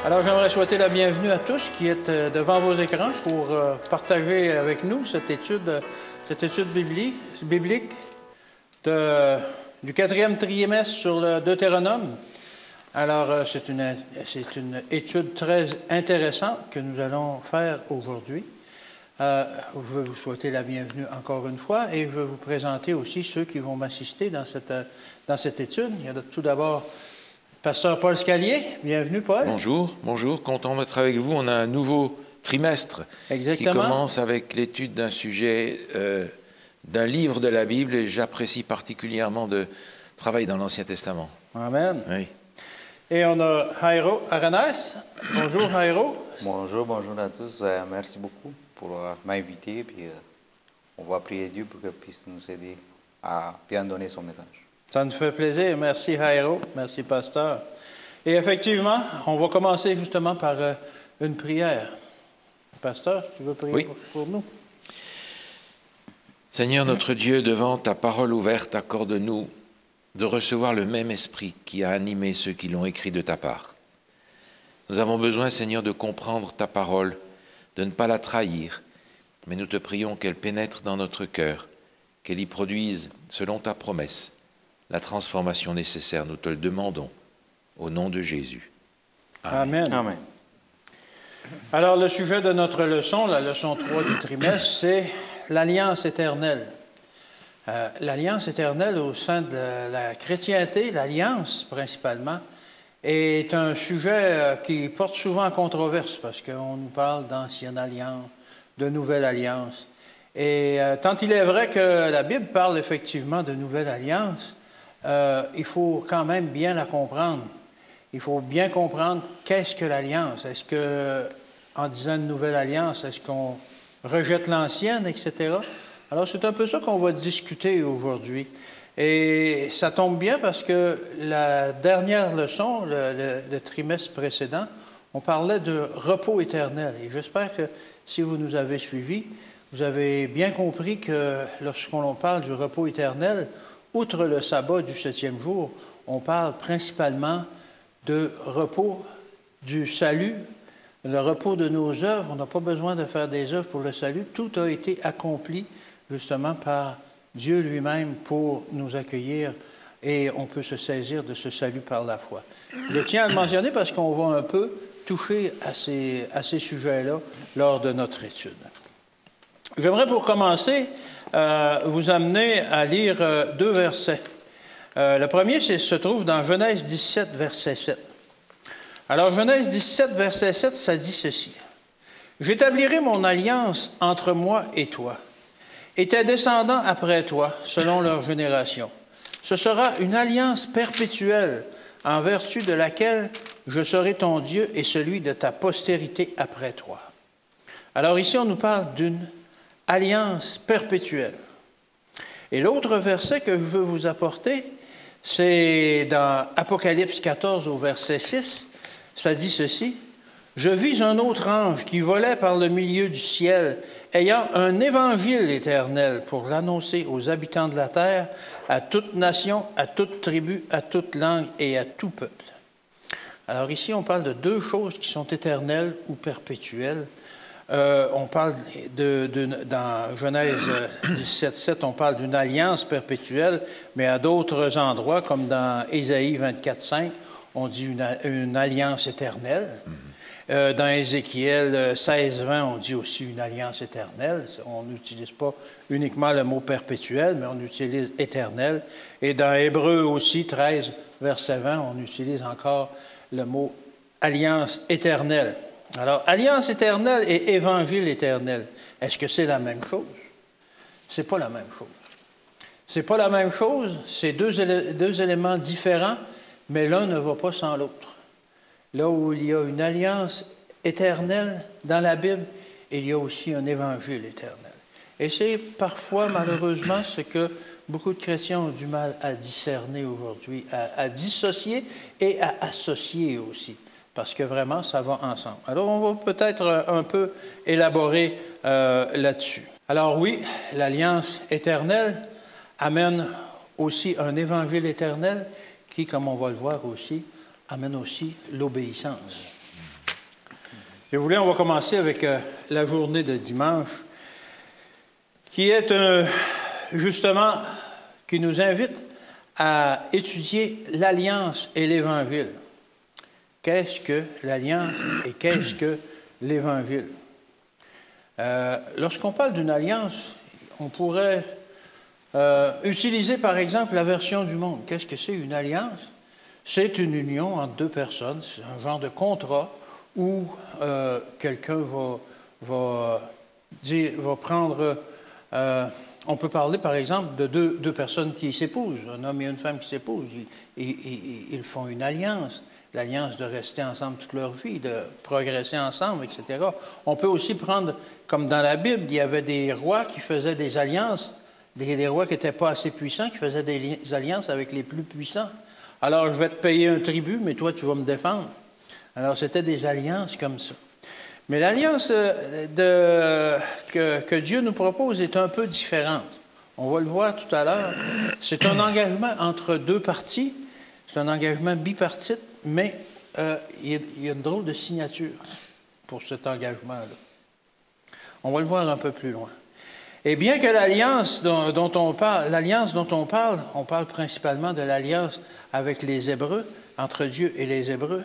Alors, j'aimerais souhaiter la bienvenue à tous qui êtes devant vos écrans pour partager avec nous cette étude biblique du 4e trimestre sur le Deutéronome. Alors, c'est une étude très intéressante que nous allons faire aujourd'hui. Je veux vous souhaiter la bienvenue encore une fois et je veux vous présenter aussi ceux qui vont m'assister dans cette étude. Il y a tout d'abord Pasteur Paul Scalier. Bienvenue, Paul. Bonjour, content d'être avec vous. On a un nouveau trimestre qui commence avec l'étude d'un sujet, d'un livre de la Bible, et j'apprécie particulièrement de travailler dans l'Ancien Testament. Amen. Oui. Et on a Jairo Arenas. Bonjour, Jairo. Bonjour à tous. Merci beaucoup pour m'inviter. Puis on va prier Dieu pour qu'il puisse nous aider à bien donner son message. Ça nous fait plaisir. Merci, Jairo. Merci, Pasteur. Et effectivement, on va commencer justement par une prière. Pasteur, tu veux prier pour nous? Seigneur notre Dieu, devant ta parole ouverte, accorde-nous de recevoir le même esprit qui a animé ceux qui l'ont écrit de ta part. Nous avons besoin, Seigneur, de comprendre ta parole, de ne pas la trahir, mais nous te prions qu'elle pénètre dans notre cœur, qu'elle y produise, selon ta promesse, la transformation nécessaire. Nous te le demandons, au nom de Jésus. Amen. Amen. Alors, le sujet de notre leçon, la leçon 3 du trimestre, c'est l'Alliance éternelle. L'Alliance éternelle au sein de la chrétienté, l'Alliance principalement, est un sujet qui porte souvent en controverse parce qu'on nous parle d'ancienne alliance, de nouvelle alliance. Et tant il est vrai que la Bible parle effectivement de nouvelle alliance, il faut quand même bien la comprendre. Il faut bien comprendre qu'est-ce que l'alliance. Est-ce que, en disant une nouvelle alliance, est-ce qu'on rejette l'ancienne, etc.? Alors, c'est un peu ça qu'on va discuter aujourd'hui. Et ça tombe bien parce que la dernière leçon, le trimestre précédent, on parlait de repos éternel. Et j'espère que si vous nous avez suivis, vous avez bien compris que lorsqu'on parle du repos éternel, outre le sabbat du 7e jour, on parle principalement de repos du salut, le repos de nos œuvres. On n'a pas besoin de faire des œuvres pour le salut. Tout a été accompli justement par Dieu lui-même pour nous accueillir et on peut se saisir de ce salut par la foi. Je tiens à le mentionner parce qu'on va un peu toucher à ces sujets-là lors de notre étude. J'aimerais pour commencer vous amener à lire deux versets. Le premier se trouve dans Genèse 17, verset 7. Alors, Genèse 17, verset 7, ça dit ceci. « J'établirai mon alliance entre moi et toi, et tes descendants après toi, selon leur génération. Ce sera une alliance perpétuelle, en vertu de laquelle je serai ton Dieu et celui de ta postérité après toi. » Alors ici, on nous parle d'une alliance perpétuelle. Et l'autre verset que je veux vous apporter, c'est dans Apocalypse 14 au verset 6, ça dit ceci. « Je vis un autre ange qui volait par le milieu du ciel, ayant un évangile éternel pour l'annoncer aux habitants de la terre, à toute nation, à toute tribu, à toute langue et à tout peuple. » Alors ici, on parle de deux choses qui sont éternelles ou perpétuelles. On parle dans Genèse 17.7, on parle d'une alliance perpétuelle, mais à d'autres endroits, comme dans Ésaïe 24.5, on dit une alliance éternelle. Dans Ézéchiel 16.20, on dit aussi une alliance éternelle. On n'utilise pas uniquement le mot perpétuel, mais on utilise éternel. Et dans Hébreux aussi, 13, verset 20, on utilise encore le mot alliance éternelle. Alors, alliance éternelle et évangile éternel, est-ce que c'est la même chose? C'est pas la même chose. C'est pas la même chose, c'est deux éléments différents, mais l'un ne va pas sans l'autre. Là où il y a une alliance éternelle dans la Bible, il y a aussi un évangile éternel. Et c'est parfois, malheureusement, ce que beaucoup de chrétiens ont du mal à discerner aujourd'hui, à dissocier et à associer aussi, parce que vraiment, ça va ensemble. Alors, on va peut-être un peu élaborer là-dessus. Alors oui, l'alliance éternelle amène aussi un évangile éternel qui, comme on va le voir aussi, amène aussi l'obéissance. Si vous voulez, on va commencer avec la journée de dimanche, qui est justement, qui nous invite à étudier l'Alliance et l'Évangile. Qu'est-ce que l'Alliance et qu'est-ce que l'Évangile? Lorsqu'on parle d'une alliance, on pourrait utiliser par exemple la version du monde. Qu'est-ce que c'est une alliance? C'est une union entre deux personnes, c'est un genre de contrat où quelqu'un va prendre... on peut parler, par exemple, de deux personnes qui s'épousent, un homme et une femme qui s'épousent. Ils font une alliance, l'alliance de rester ensemble toute leur vie, de progresser ensemble, etc. On peut aussi prendre, comme dans la Bible, il y avait des rois qui faisaient des alliances, des rois qui n'étaient pas assez puissants, qui faisaient des alliances avec les plus puissants. Alors, je vais te payer un tribut, mais toi, tu vas me défendre. Alors, c'était des alliances comme ça. Mais l'alliance que Dieu nous propose est un peu différente. On va le voir tout à l'heure. C'est un engagement entre deux parties. C'est un engagement bipartite, mais il y a une drôle de signature pour cet engagement-là. On va le voir un peu plus loin. Et bien que l'alliance dont on parle, on parle principalement de l'alliance avec les Hébreux, entre Dieu et les Hébreux,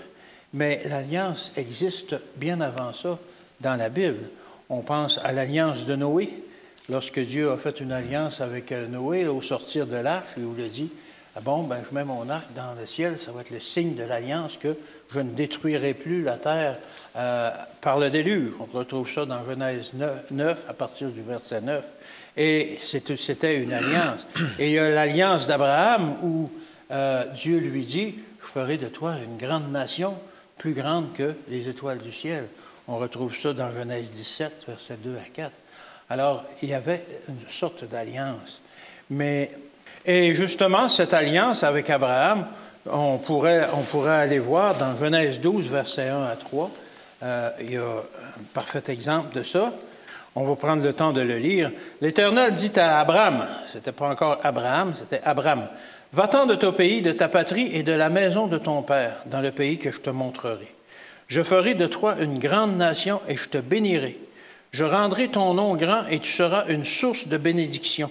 mais l'alliance existe bien avant ça dans la Bible. On pense à l'alliance de Noé, lorsque Dieu a fait une alliance avec Noé au sortir de l'arche, et il lui a dit, ah bon, ben, je mets mon arc dans le ciel, ça va être le signe de l'alliance que je ne détruirai plus la terre par le déluge. On retrouve ça dans Genèse 9 à partir du verset 9. Et c'était une alliance. Et il y a l'alliance d'Abraham où Dieu lui dit, je ferai de toi une grande nation, plus grande que les étoiles du ciel. On retrouve ça dans Genèse 17, versets 2 à 4. Alors, il y avait une sorte d'alliance. Et justement, cette alliance avec Abraham, on pourrait aller voir dans Genèse 12, versets 1 à 3. Il y a un parfait exemple de ça. On va prendre le temps de le lire. L'Éternel dit à Abraham, c'était pas encore Abraham, c'était Abraham, « Va-t'en de ton pays, de ta patrie et de la maison de ton père, dans le pays que je te montrerai. Je ferai de toi une grande nation et je te bénirai. Je rendrai ton nom grand et tu seras une source de bénédiction.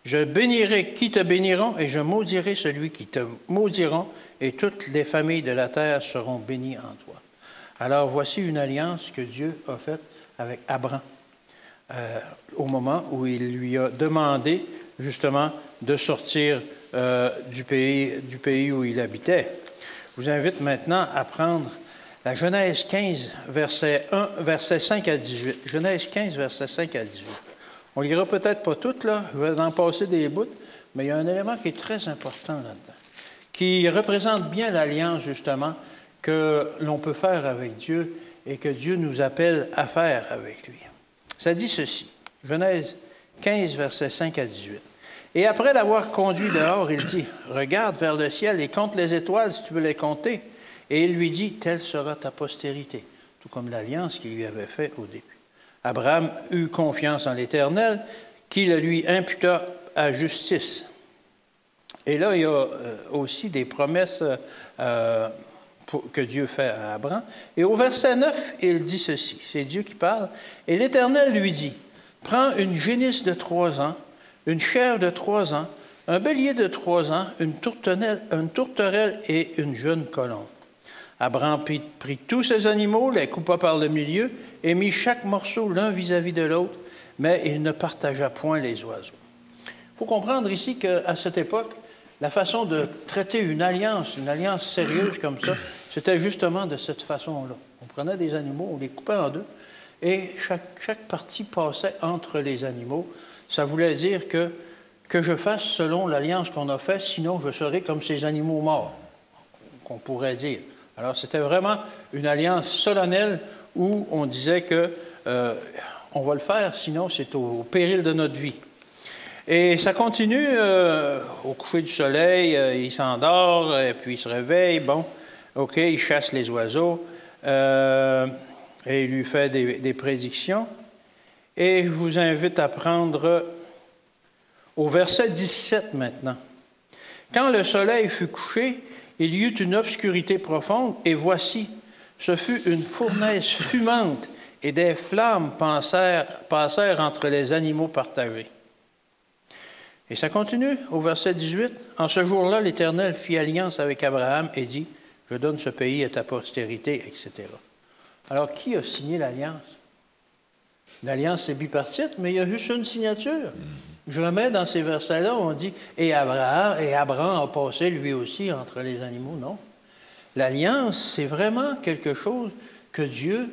Je bénirai qui te béniront et je maudirai celui qui te maudiront et toutes les familles de la terre seront bénies en toi. » Alors, voici une alliance que Dieu a faite avec Abraham au moment où il lui a demandé justement de sortir du pays où il habitait. Je vous invite maintenant à prendre la Genèse 15, verset 5 à 18. Genèse 15, verset 5 à 18. On ne lira peut-être pas tout, là, je vais en passer des bouts, mais il y a un élément qui est très important là-dedans, qui représente bien l'alliance, justement, que l'on peut faire avec Dieu et que Dieu nous appelle à faire avec lui. Ça dit ceci, Genèse 15, versets 5 à 18. « Et après l'avoir conduit dehors, il dit, « Regarde vers le ciel et compte les étoiles si tu veux les compter. » Et il lui dit, « Telle sera ta postérité. » Tout comme l'alliance qu'il lui avait faite au début. Abraham eut confiance en l'Éternel, qui le lui imputa à justice. Et là, il y a aussi des promesses que Dieu fait à Abraham. Et au verset 9, il dit ceci, c'est Dieu qui parle. « Et l'Éternel lui dit, « Prends une génisse de 3 ans, une chèvre de 3 ans, un bélier de 3 ans, une tourterelle et une jeune colombe. » Abraham prit tous ces animaux, les coupa par le milieu et mit chaque morceau l'un vis-à-vis de l'autre, mais il ne partagea point les oiseaux. Il faut comprendre ici qu'à cette époque, la façon de traiter une alliance sérieuse comme ça, c'était justement de cette façon-là. On prenait des animaux, on les coupait en deux, et chaque partie passait entre les animaux. Ça voulait dire que je fasse selon l'alliance qu'on a faite, sinon je serai comme ces animaux morts, qu'on pourrait dire. Alors, c'était vraiment une alliance solennelle où on disait que on va le faire, sinon c'est au péril de notre vie. Et ça continue au coucher du soleil, il s'endort, et puis il se réveille, bon, OK, il chasse les oiseaux, et il lui fait des prédictions. Et je vous invite à prendre au verset 17 maintenant. « Quand le soleil fut couché, il y eut une obscurité profonde, et voici, Ce fut une fournaise fumante et des flammes passèrent entre les animaux partagés. Et ça continue au verset 18. En ce jour-là, l'Éternel fit alliance avec Abraham et dit, je donne ce pays à ta postérité, etc. Alors, qui a signé l'alliance? L'alliance, c'est bipartite, mais il y a juste une signature. Jamais dans ces versets-là, on dit « Et Abraham a passé lui aussi entre les animaux ». Non. L'alliance, c'est vraiment quelque chose que Dieu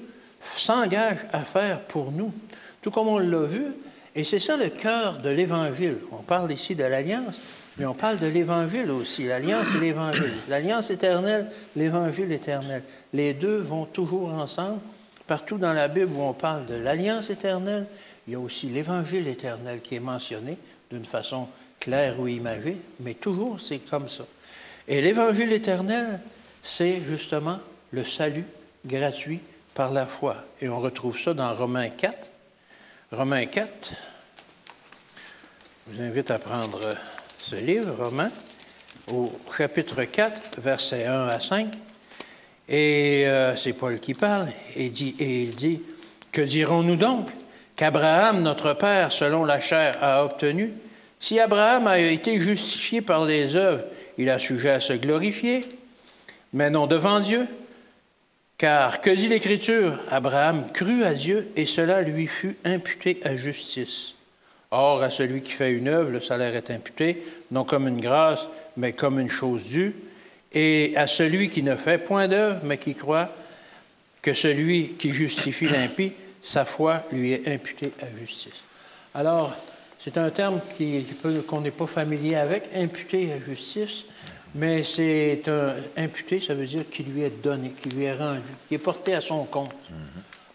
s'engage à faire pour nous, tout comme on l'a vu. Et c'est ça le cœur de l'Évangile. On parle ici de l'alliance, mais on parle de l'Évangile aussi. L'alliance et l'Évangile. L'alliance éternelle, l'Évangile éternel. Les deux vont toujours ensemble. Partout dans la Bible où on parle de l'alliance éternelle, il y a aussi l'Évangile éternel qui est mentionné d'une façon claire ou imagée, mais toujours c'est comme ça. Et l'Évangile éternel, c'est justement le salut gratuit par la foi. Et on retrouve ça dans Romains 4. Romains 4, je vous invite à prendre ce livre, Romains, au chapitre 4, versets 1 à 5. Et c'est Paul qui parle, et il dit, « Que dirons-nous donc qu'Abraham, notre père, selon la chair, a obtenu? Si Abraham a été justifié par les œuvres, il a sujet à se glorifier, mais non devant Dieu. Car, que dit l'Écriture? Abraham crut à Dieu, et cela lui fut imputé à justice. Or, à celui qui fait une œuvre, le salaire est imputé, non comme une grâce, mais comme une chose due. Et à celui qui ne fait point d'œuvre, mais qui croit que celui qui justifie l'impie, sa foi lui est imputée à justice. » Alors, c'est un terme qu'on n'est pas familier avec, imputé à justice, mais c'est imputé, ça veut dire qu'il lui est donné, qu'il lui est rendu, qu'il est porté à son compte.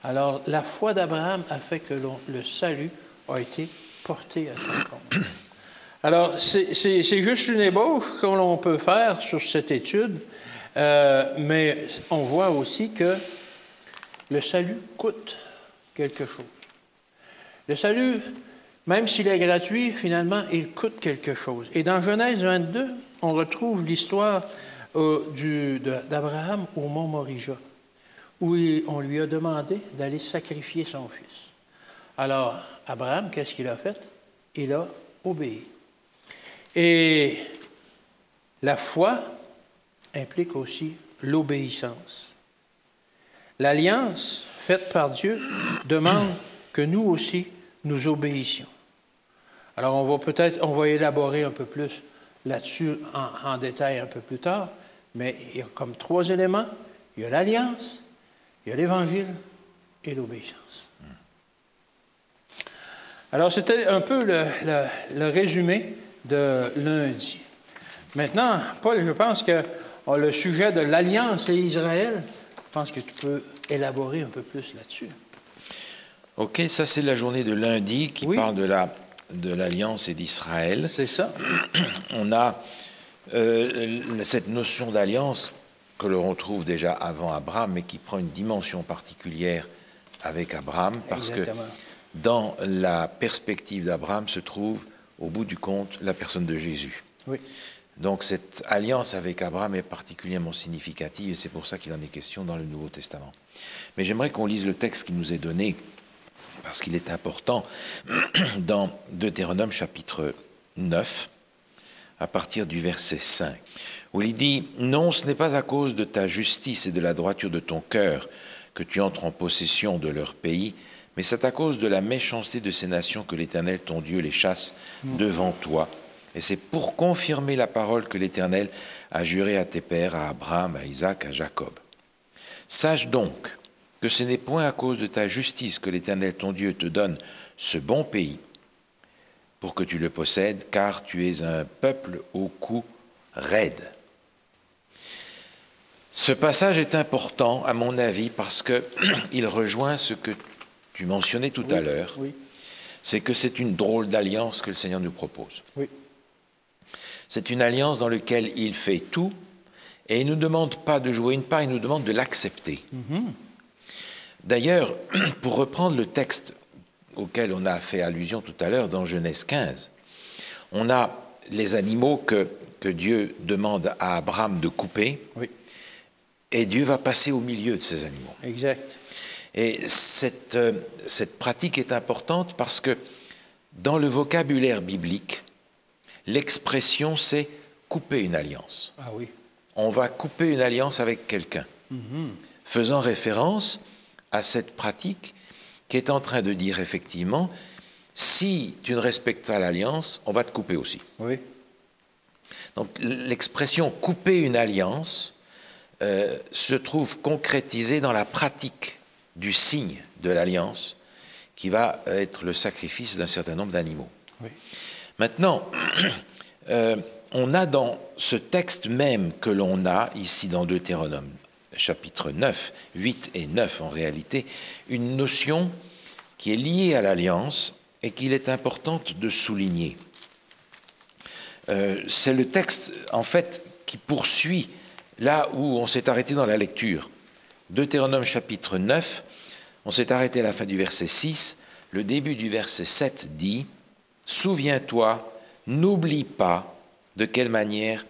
Alors, la foi d'Abraham a fait que le salut a été porté à son compte. Alors, c'est juste une ébauche que l'on peut faire sur cette étude, mais on voit aussi que le salut coûte quelque chose. Le salut, même s'il est gratuit, finalement, il coûte quelque chose. Et dans Genèse 22, on retrouve l'histoire d'Abraham au mont Morija, où on lui a demandé d'aller sacrifier son fils. Alors, Abraham, qu'est-ce qu'il a fait? Il a obéi. Et la foi implique aussi l'obéissance. L'alliance faite par Dieu demande que nous aussi, nous obéissions. Alors, on va élaborer un peu plus là-dessus en détail un peu plus tard, mais il y a comme 3 éléments. Il y a l'alliance, il y a l'Évangile et l'obéissance. Alors, c'était un peu le résumé de lundi. Maintenant, Paul, je pense que le sujet de l'Alliance et Israël, je pense que tu peux élaborer un peu plus là-dessus. OK, ça c'est la journée de lundi qui parle de l'Alliance et d'Israël. C'est ça. On a cette notion d'alliance que l'on retrouve déjà avant Abraham, mais qui prend une dimension particulière avec Abraham, parce Exactement. Que dans la perspective d'Abraham se trouve, au bout du compte, la personne de Jésus. Oui. Donc cette alliance avec Abraham est particulièrement significative, et c'est pour ça qu'il en est question dans le Nouveau Testament. Mais j'aimerais qu'on lise le texte qui nous est donné, parce qu'il est important, dans Deutéronome chapitre 9, à partir du verset 5, où il dit « Non, ce n'est pas à cause de ta justice et de la droiture de ton cœur que tu entres en possession de leur pays, mais c'est à cause de la méchanceté de ces nations que l'Éternel, ton Dieu, les chasse devant toi. Et c'est pour confirmer la parole que l'Éternel a juré à tes pères, à Abraham, à Isaac, à Jacob. Sache donc que ce n'est point à cause de ta justice que l'Éternel, ton Dieu, te donne ce bon pays pour que tu le possèdes, car tu es un peuple au cou raide. » Ce passage est important, à mon avis, parce qu'il rejoint ce que tu mentionnais tout à l'heure, c'est que c'est une drôle d'alliance que le Seigneur nous propose. Oui. C'est une alliance dans laquelle il fait tout, et il ne nous demande pas de jouer une part, il nous demande de l'accepter. D'ailleurs, pour reprendre le texte auquel on a fait allusion tout à l'heure dans Genèse 15, on a les animaux que Dieu demande à Abraham de couper, Et Dieu va passer au milieu de ces animaux. Exact. Et cette pratique est importante parce que dans le vocabulaire biblique, l'expression c'est couper une alliance. Ah oui. On va couper une alliance avec quelqu'un, faisant référence à cette pratique qui est en train de dire effectivement, si tu ne respectes pas l'alliance, on va te couper aussi. Oui. Donc l'expression couper une alliance se trouve concrétisée dans la pratique du signe de l'alliance qui va être le sacrifice d'un certain nombre d'animaux. Oui. Maintenant, on a dans ce texte même que l'on a ici dans Deutéronome, chapitre 9, 8 et 9 en réalité, une notion qui est liée à l'alliance et qu'il est importante de souligner. C'est le texte, en fait, qui poursuit là où on s'est arrêté dans la lecture. Deutéronome chapitre 9, on s'est arrêté à la fin du verset 6, le début du verset 7 dit « Souviens-toi, n'oublie pas de quelle manière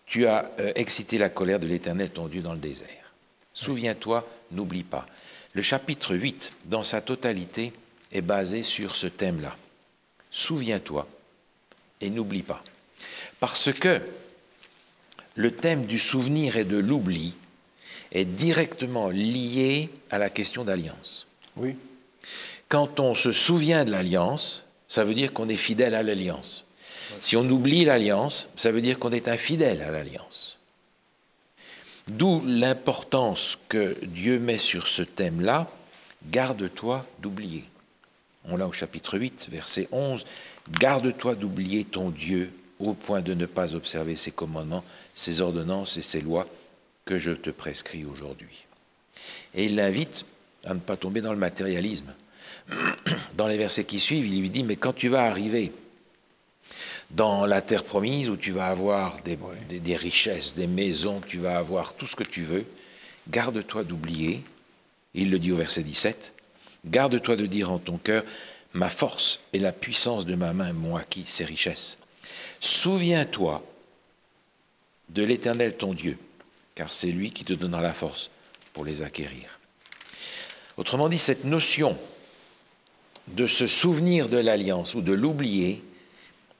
tu as excité la colère de l'Éternel ton Dieu dans le désert. Souviens-toi, n'oublie pas. » Le chapitre 8, dans sa totalité, est basé sur ce thème-là. Souviens-toi et n'oublie pas. Parce que le thème du souvenir et de l'oubli est directement lié à la question d'alliance. Oui. Quand on se souvient de l'alliance, ça veut dire qu'on est fidèle à l'alliance. Si on oublie l'alliance, ça veut dire qu'on est infidèle à l'alliance. D'où l'importance que Dieu met sur ce thème-là, garde-toi d'oublier. On l'a au chapitre 8, verset 11, garde-toi d'oublier ton Dieu au point de ne pas observer ses commandements, ses ordonnances et ses lois que je te prescris aujourd'hui. Et il l'invite à ne pas tomber dans le matérialisme. Dans les versets qui suivent, il lui dit, mais quand tu vas arriver dans la terre promise où tu vas avoir des richesses, des maisons, tu vas avoir tout ce que tu veux, garde-toi d'oublier, il le dit au verset 17, garde-toi de dire en ton cœur, ma force et la puissance de ma main m'ont acquis ces richesses. Souviens-toi de l'Éternel ton Dieu, car c'est lui qui te donnera la force pour les acquérir. Autrement dit, cette notion de se souvenir de l'alliance ou de l'oublier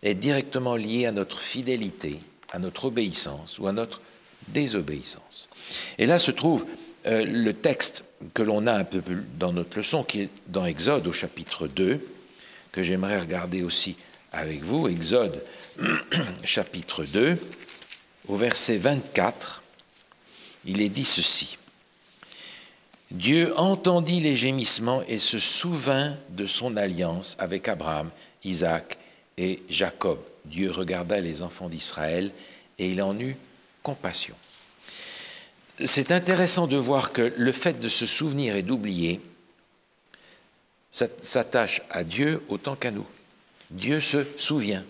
est directement liée à notre fidélité, à notre obéissance ou à notre désobéissance. Et là se trouve le texte que l'on a un peu dans notre leçon, qui est dans Exode au chapitre 2, que j'aimerais regarder aussi avec vous. Exode chapitre 2, au verset 24, il est dit ceci. Dieu entendit les gémissements et se souvint de son alliance avec Abraham, Isaac et Jacob. Dieu regarda les enfants d'Israël et il en eut compassion. C'est intéressant de voir que le fait de se souvenir et d'oublier s'attache à Dieu autant qu'à nous. Dieu se souvient.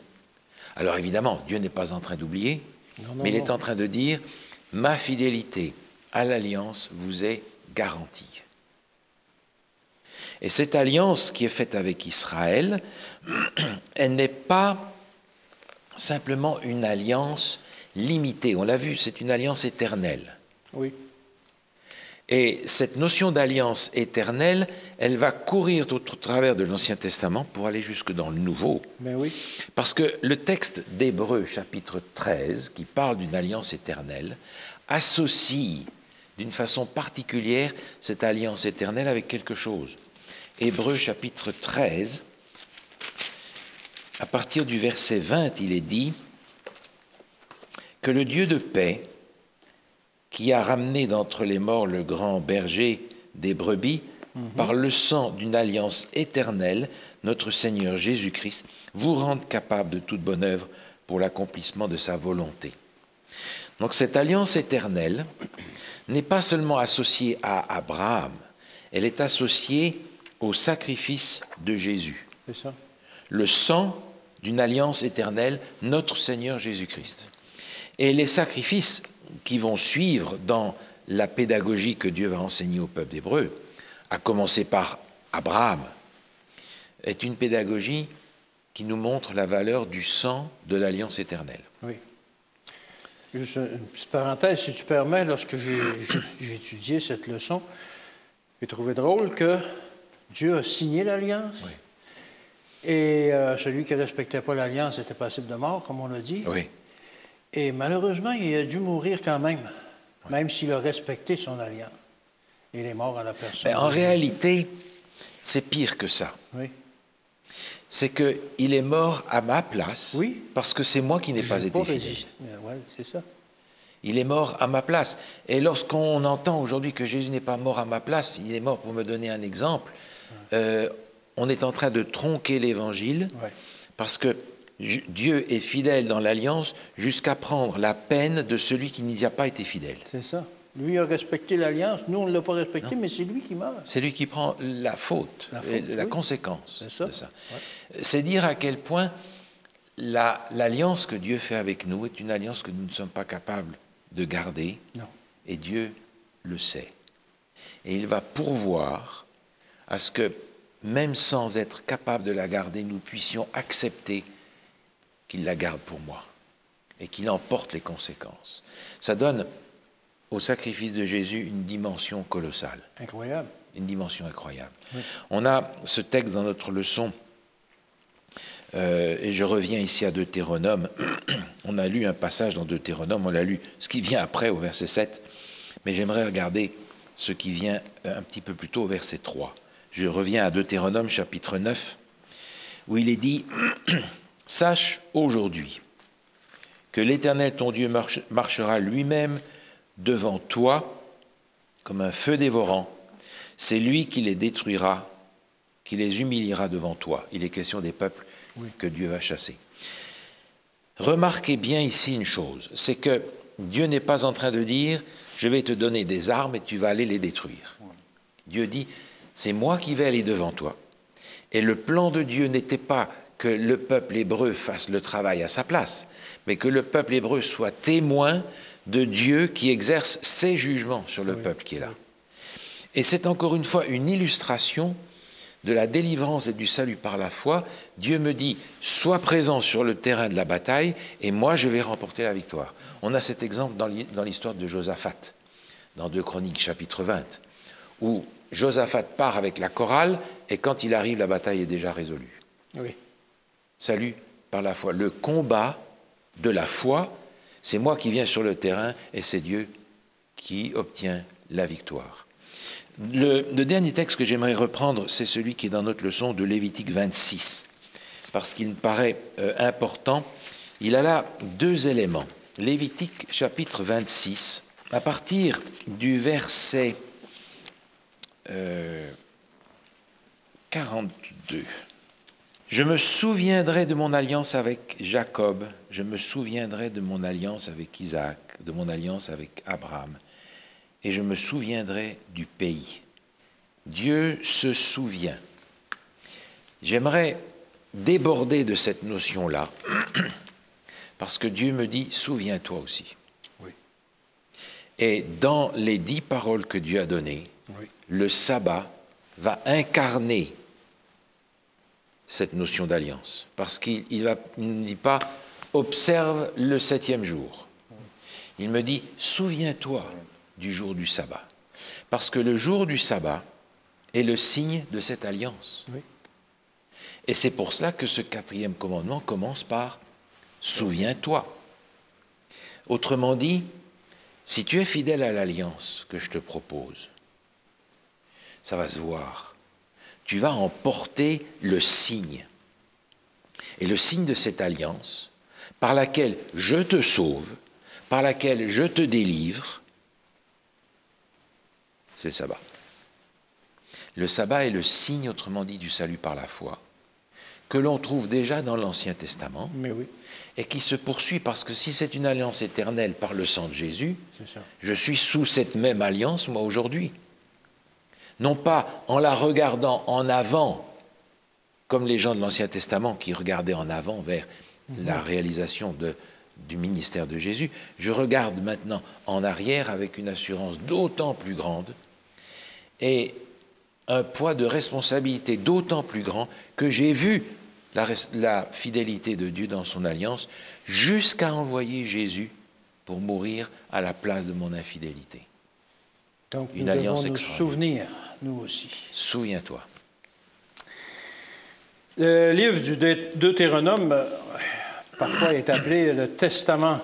Alors évidemment, Dieu n'est pas en train d'oublier, mais il est en train de dire « Ma fidélité à l'alliance vous est garantie ». Et cette alliance qui est faite avec Israël, elle n'est pas simplement une alliance limitée. On l'a vu, c'est une alliance éternelle. Oui. Et cette notion d'alliance éternelle, elle va courir au travers de l'Ancien Testament pour aller jusque dans le Nouveau. Mais oui. Parce que le texte d'Hébreux, chapitre 13, qui parle d'une alliance éternelle, associe d'une façon particulière cette alliance éternelle avec quelque chose. Hébreux, chapitre 13, à partir du verset 20, il est dit que le Dieu de paix, qui a ramené d'entre les morts le grand berger des brebis, par le sang d'une alliance éternelle, notre Seigneur Jésus-Christ, vous rende capable de toute bonne œuvre pour l'accomplissement de sa volonté. Donc cette alliance éternelle n'est pas seulement associée à Abraham, elle est associée au sacrifice de Jésus. C'est ça. Le sang d'une alliance éternelle, notre Seigneur Jésus-Christ. Et les sacrifices qui vont suivre dans la pédagogie que Dieu va enseigner au peuple hébreu, à commencer par Abraham, est une pédagogie qui nous montre la valeur du sang de l'alliance éternelle. Oui. Juste une petite parenthèse, si tu permets, lorsque j'ai étudié cette leçon, j'ai trouvé drôle que Dieu a signé l'alliance. Oui. Et celui qui ne respectait pas l'alliance était passible de mort, comme on l'a dit. Oui. Et malheureusement, il a dû mourir quand même, même s'il a respecté son alliance. Il est mort à la personne. Mais en réalité, c'est pire que ça. Oui. C'est qu'il est mort à ma place, Oui. parce que c'est moi qui n'ai pas été fidèle. Oui, c'est ça. Il est mort à ma place. Et lorsqu'on entend aujourd'hui que Jésus n'est pas mort à ma place, il est mort pour me donner un exemple, on est en train de tronquer l'Évangile, parce que Dieu est fidèle dans l'alliance jusqu'à prendre la peine de celui qui n'y a pas été fidèle. C'est ça. Lui a respecté l'alliance, nous on ne l'a pas respecté, mais c'est lui qui meurt. C'est lui qui prend la faute, la conséquence de ça. Ouais. C'est dire à quel point l'alliance que Dieu fait avec nous est une alliance que nous ne sommes pas capables de garder, non. Et Dieu le sait. Et il va pourvoir à ce que, même sans être capable de la garder, nous puissions accepter qu'il la garde pour moi et qu'il en porte les conséquences. Ça donne au sacrifice de Jésus une dimension colossale. Incroyable. Une dimension incroyable. Oui. On a ce texte dans notre leçon, et je reviens ici à Deutéronome. On a lu un passage dans Deutéronome, on l'a lu, ce qui vient après au verset 7, mais j'aimerais regarder ce qui vient un petit peu plus tôt au verset 3. Je reviens à Deutéronome chapitre 9, où il est dit « Sache aujourd'hui que l'Éternel ton Dieu marchera lui-même devant toi comme un feu dévorant. C'est lui qui les détruira, qui les humiliera devant toi. » Il est question des peuples que Dieu va chasser. Remarquez bien ici une chose, c'est que Dieu n'est pas en train de dire « je vais te donner des armes et tu vas aller les détruire ». Dieu dit « c'est moi qui vais aller devant toi ». Et le plan de Dieu n'était pas que le peuple hébreu fasse le travail à sa place, mais que le peuple hébreu soit témoin de Dieu qui exerce ses jugements sur le peuple qui est là. Et c'est encore une fois une illustration de la délivrance et du salut par la foi. Dieu me dit, sois présent sur le terrain de la bataille et moi je vais remporter la victoire. On a cet exemple dans l'histoire de Josaphat, dans 2 Chroniques chapitre 20, où Josaphat part avec la chorale et quand il arrive, la bataille est déjà résolue. Oui. Salut par la foi. Le combat de la foi, c'est moi qui viens sur le terrain et c'est Dieu qui obtient la victoire. Le dernier texte que j'aimerais reprendre, c'est celui qui est dans notre leçon de Lévitique 26, parce qu'il me paraît important. Il a là deux éléments. Lévitique chapitre 26, à partir du verset 42. Je me souviendrai de mon alliance avec Jacob, je me souviendrai de mon alliance avec Isaac, de mon alliance avec Abraham, et je me souviendrai du pays. Dieu se souvient. J'aimerais déborder de cette notion-là, parce que Dieu me dit, souviens-toi aussi. Oui. Et dans les 10 paroles que Dieu a données, le sabbat va incarner cette notion d'alliance, parce qu'il ne dit pas « observe le 7e jour ». Il me dit « souviens-toi du jour du sabbat ». Parce que le jour du sabbat est le signe de cette alliance. Oui. Et c'est pour cela que ce 4e commandement commence par « souviens-toi ». Autrement dit, si tu es fidèle à l'alliance que je te propose, ça va se voir. Tu vas en porter le signe. Et le signe de cette alliance, par laquelle je te sauve, par laquelle je te délivre, c'est le sabbat. Le sabbat est le signe, autrement dit, du salut par la foi, que l'on trouve déjà dans l'Ancien Testament, mais oui. Et qui se poursuit parce que si c'est une alliance éternelle par le sang de Jésus, je suis sous cette même alliance, moi, aujourd'hui. Non pas en la regardant en avant, comme les gens de l'Ancien Testament qui regardaient en avant vers la réalisation du ministère de Jésus. Je regarde maintenant en arrière avec une assurance d'autant plus grande et un poids de responsabilité d'autant plus grand que j'ai vu la fidélité de Dieu dans son alliance jusqu'à envoyer Jésus pour mourir à la place de mon infidélité. Donc, Une nous devons alliance nous extraordinaire. souvenir, nous aussi. Souviens-toi. Le livre du Deutéronome, parfois, est appelé le Testament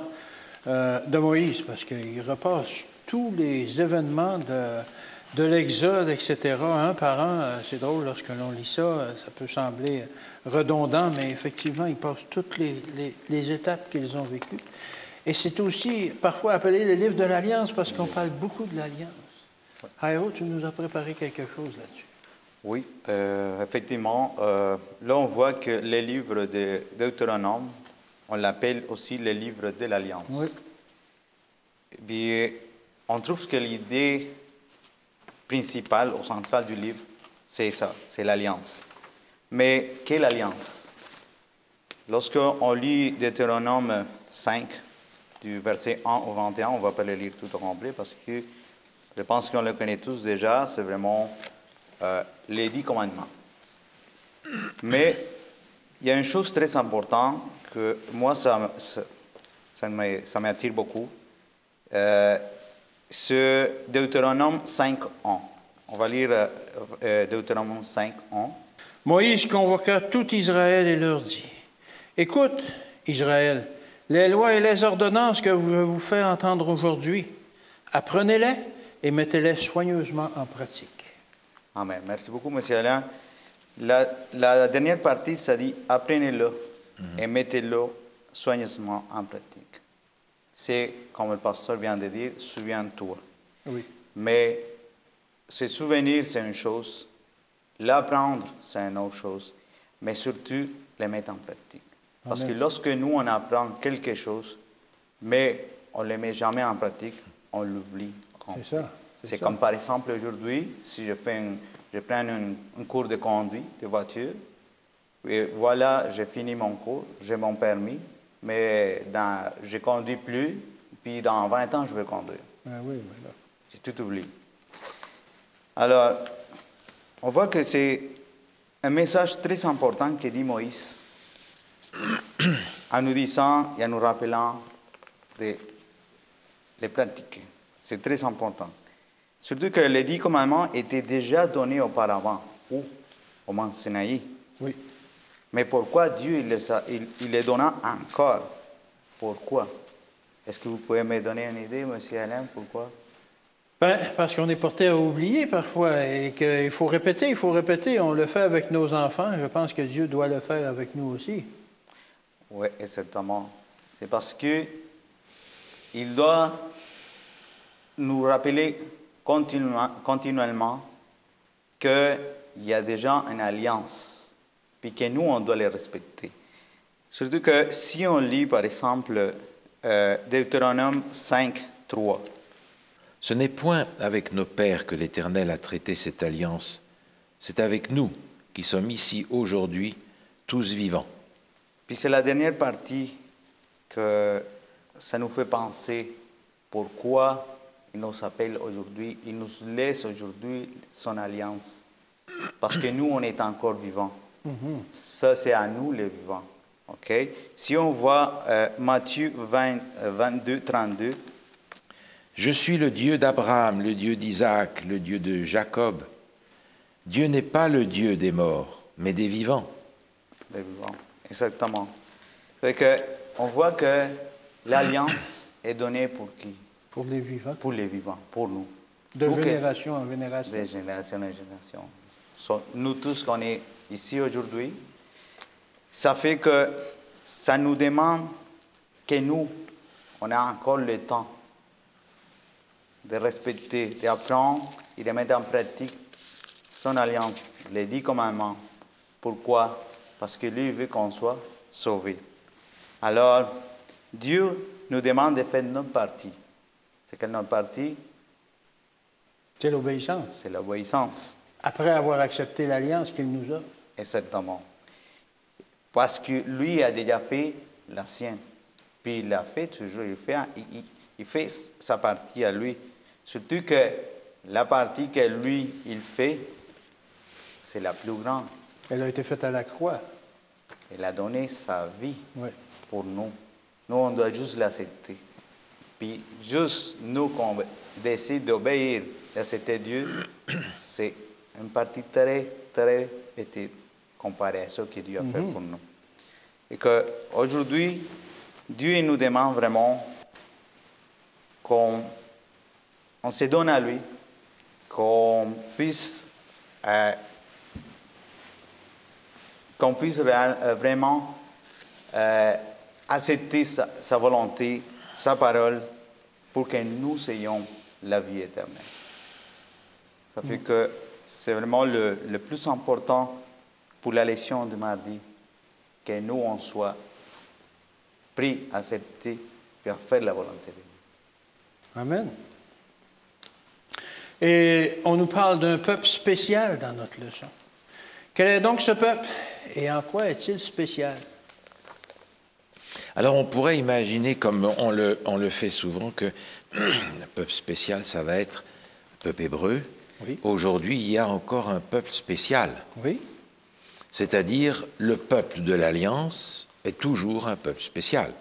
de Moïse, parce qu'il repasse tous les événements de l'Exode, etc., un par un. C'est drôle, lorsque l'on lit ça, ça peut sembler redondant, mais effectivement, il passe toutes les étapes qu'ils ont vécues. Et c'est aussi parfois appelé le livre de l'Alliance, parce qu'on parle beaucoup de l'Alliance. Jairo, tu nous as préparé quelque chose là-dessus. Oui, effectivement, là on voit que le livre de Deutéronome, on l'appelle aussi le livre de l'Alliance. Oui. Et puis, on trouve que l'idée principale ou centrale du livre, c'est ça, c'est l'Alliance. Mais quelle alliance? Lorsqu'on lit Deutéronome 5, du verset 1 au 21, on ne va pas le lire tout au complet parce que je pense qu'on le connaît tous déjà, c'est vraiment les 10 commandements. Mais il y a une chose très importante que moi, ça m'attire beaucoup. Ce Deutéronome 5.1. On va lire Deutéronome 5.1. Moïse convoqua tout Israël et leur dit, « Écoute, Israël, les lois et les ordonnances que je vous fais entendre aujourd'hui, apprenez-les et mettez-les soigneusement en pratique. » Amen. Merci beaucoup, M. Alain. La dernière partie, ça dit « Apprenez-le et mettez-le soigneusement en pratique. » C'est, comme le pasteur vient de dire, « Souviens-toi. » Oui. Mais se souvenir, c'est une chose. L'apprendre, c'est une autre chose. Mais surtout, le mettre en pratique. Parce que lorsque nous, on apprend quelque chose, mais on ne le met jamais en pratique, on l'oublie. C'est ça. C'est comme par exemple aujourd'hui, si je prends un cours de conduite de voiture, et voilà, j'ai fini mon cours, j'ai mon permis, mais je ne conduis plus, puis dans 20 ans, je vais conduire. Ah oui, mais là. J'ai tout oublié. Alors, on voit que c'est un message très important que dit Moïse, en nous disant et en nous rappelant de les pratiquer. C'est très important. Surtout que les 10 commandements étaient déjà donnés auparavant, ou au Mont Sinaï. Oui. Mais pourquoi Dieu il les donna encore? Pourquoi? Est-ce que vous pouvez me donner une idée, M. Alain, pourquoi? Ben, parce qu'on est porté à oublier parfois et qu'il faut répéter. On le fait avec nos enfants. Je pense que Dieu doit le faire avec nous aussi. Oui, exactement. C'est parce que il doit nous rappeler continuellement qu'il y a déjà une alliance, puis que nous, on doit les respecter. Surtout que si on lit, par exemple, Deutéronome 5, 3. Ce n'est point avec nos pères que l'Éternel a traité cette alliance, c'est avec nous qui sommes ici aujourd'hui, tous vivants. Puis c'est la dernière partie que ça nous fait penser pourquoi il nous appelle aujourd'hui, il nous laisse aujourd'hui son alliance. Parce que nous, on est encore vivants. Ça, c'est à nous les vivants. Okay? Si on voit Matthieu 22, 32. Je suis le Dieu d'Abraham, le Dieu d'Isaac, le Dieu de Jacob. Dieu n'est pas le Dieu des morts, mais des vivants. Des vivants, exactement. Fait que, on voit que l'alliance est donnée pour qui? Pour les vivants. Pour les vivants, pour nous. De génération en génération. De génération en génération. Nous tous qu'on est ici aujourd'hui, ça fait que ça nous demande que nous, on a encore le temps de respecter, d'apprendre et de mettre en pratique son alliance, les 10 commandements. Pourquoi? Parce que lui veut qu'on soit sauvés. Alors, Dieu nous demande de faire notre partie. C'est quelle notre partie? C'est l'obéissance. C'est l'obéissance. Après avoir accepté l'alliance qu'il nous a. Exactement. Parce que lui a déjà fait la sienne. Puis il l'a fait toujours. Il fait sa partie à lui. Surtout que la partie que lui, il fait, c'est la plus grande. Elle a été faite à la croix. Il a donné sa vie Oui. pour nous. Nous, on doit juste l'accepter. Puis juste nous, qu'on décide d'obéir à cet Dieu, c'est une partie très, très petite comparée à ce que Dieu a fait pour nous. Et qu'aujourd'hui, Dieu nous demande vraiment qu'on se donne à lui, qu'on puisse vraiment accepter sa volonté, sa parole, pour que nous ayons la vie éternelle. Ça fait que c'est vraiment le plus important pour la leçon de mardi, que nous, on soit pris, acceptés, pour faire la volonté de Dieu. Amen. Et on nous parle d'un peuple spécial dans notre leçon. Quel est donc ce peuple et en quoi est-il spécial? Alors on pourrait imaginer, comme on le fait souvent, que le peuple spécial, ça va être le peuple hébreu. Oui. Aujourd'hui, il y a encore un peuple spécial. Oui. C'est-à-dire, le peuple de l'Alliance est toujours un peuple spécial.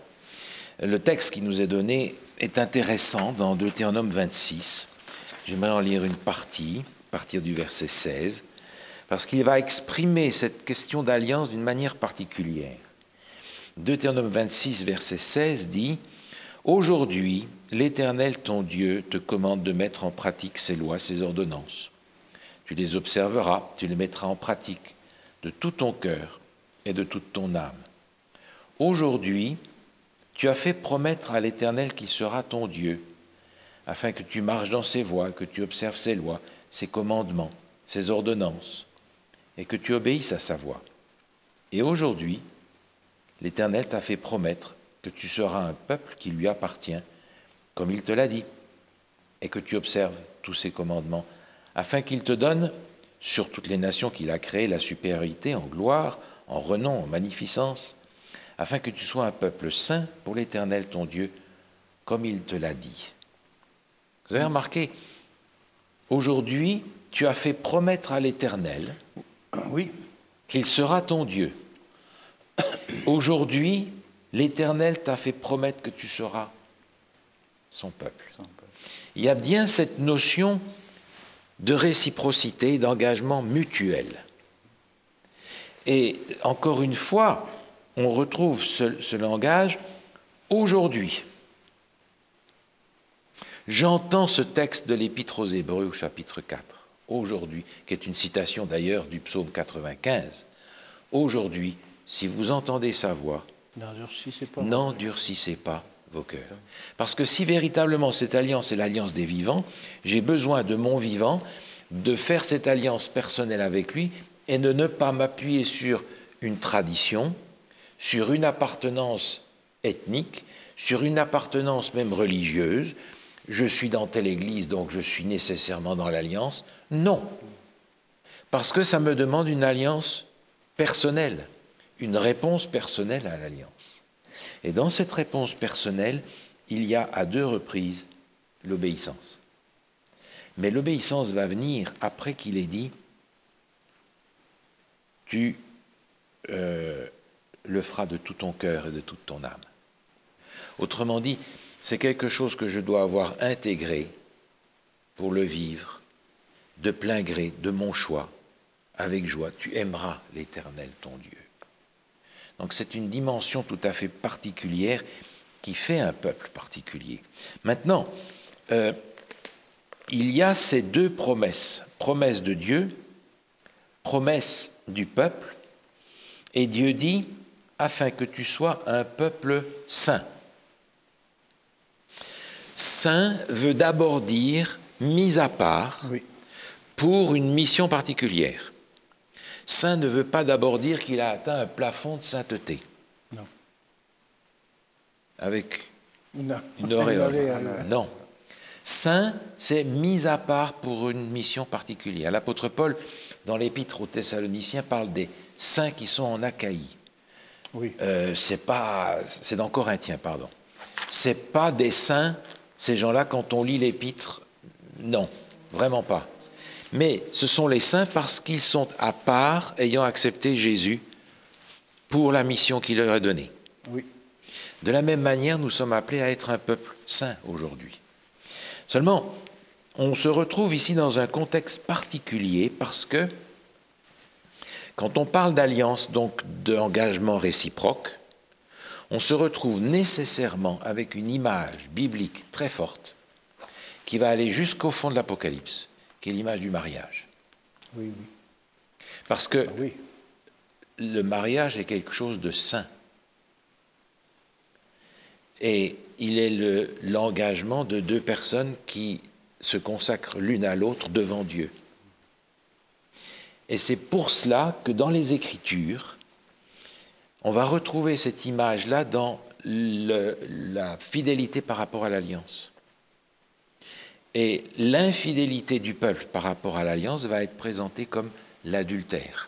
Le texte qui nous est donné est intéressant dans Deutéronome 26. J'aimerais en lire une partie, à partir du verset 16, parce qu'il va exprimer cette question d'alliance d'une manière particulière. Deutéronome 26, verset 16 dit « Aujourd'hui, l'Éternel, ton Dieu, te commande de mettre en pratique ses lois, ses ordonnances. Tu les observeras, tu les mettras en pratique de tout ton cœur et de toute ton âme. Aujourd'hui, tu as fait promettre à l'Éternel qui sera ton Dieu, afin que tu marches dans ses voies, que tu observes ses lois, ses commandements, ses ordonnances, et que tu obéisses à sa voix. Et aujourd'hui, l'Éternel t'a fait promettre que tu seras un peuple qui lui appartient, comme il te l'a dit, et que tu observes tous ses commandements, afin qu'il te donne, sur toutes les nations qu'il a créées, la supériorité en gloire, en renom, en magnificence, afin que tu sois un peuple saint pour l'Éternel ton Dieu, comme il te l'a dit. Vous avez remarqué, aujourd'hui, tu as fait promettre à l'Éternel Oui. qu'il sera ton Dieu. Aujourd'hui, l'Éternel t'a fait promettre que tu seras son peuple. Il y a bien cette notion de réciprocité, d'engagement mutuel. Et encore une fois, on retrouve ce langage aujourd'hui. J'entends ce texte de l'Épître aux Hébreux au chapitre 4, aujourd'hui, qui est une citation d'ailleurs du psaume 95. Aujourd'hui, si vous entendez sa voix, n'endurcissez pas vos cœurs. Parce que si véritablement cette alliance est l'alliance des vivants, j'ai besoin de mon vivant, de faire cette alliance personnelle avec lui et de ne pas m'appuyer sur une tradition, sur une appartenance ethnique, sur une appartenance même religieuse. Je suis dans telle église, donc je suis nécessairement dans l'alliance. Non, parce que ça me demande une alliance personnelle, une réponse personnelle à l'alliance. Et dans cette réponse personnelle, il y a à 2 reprises l'obéissance. Mais l'obéissance va venir après qu'il ait dit « Tu le feras de tout ton cœur et de toute ton âme ». Autrement dit, c'est quelque chose que je dois avoir intégré pour le vivre de plein gré, de mon choix, avec joie. Tu aimeras l'Éternel, ton Dieu. Donc c'est une dimension tout à fait particulière qui fait un peuple particulier. Maintenant, il y a ces 2 promesses. Promesse de Dieu, promesse du peuple. Et Dieu dit, afin que tu sois un peuple saint. Saint veut d'abord dire mis à part pour une mission particulière. Saint ne veut pas d'abord dire qu'il a atteint un plafond de sainteté. Non. Avec non. Une auréole. Non. Saint, c'est mis à part pour une mission particulière. L'apôtre Paul, dans l'Épître aux Thessaloniciens, parle des saints qui sont en Achaïe. Oui. C'est dans Corinthiens, pardon. C'est pas des saints, ces gens-là, quand on lit l'Épître, non, vraiment pas. Mais ce sont les saints parce qu'ils sont à part, ayant accepté Jésus pour la mission qu'il leur a donnée. Oui. De la même manière, nous sommes appelés à être un peuple saint aujourd'hui. Seulement, on se retrouve ici dans un contexte particulier parce que quand on parle d'alliance, donc d'engagement réciproque, on se retrouve nécessairement avec une image biblique très forte qui va aller jusqu'au fond de l'Apocalypse, qui est l'image du mariage. Oui, oui. Parce que Oui. le mariage est quelque chose de saint. Et il est l'engagement de deux personnes qui se consacrent l'une à l'autre devant Dieu. Et c'est pour cela que dans les Écritures, on va retrouver cette image-là dans la fidélité par rapport à l'alliance. Et l'infidélité du peuple par rapport à l'alliance va être présentée comme l'adultère,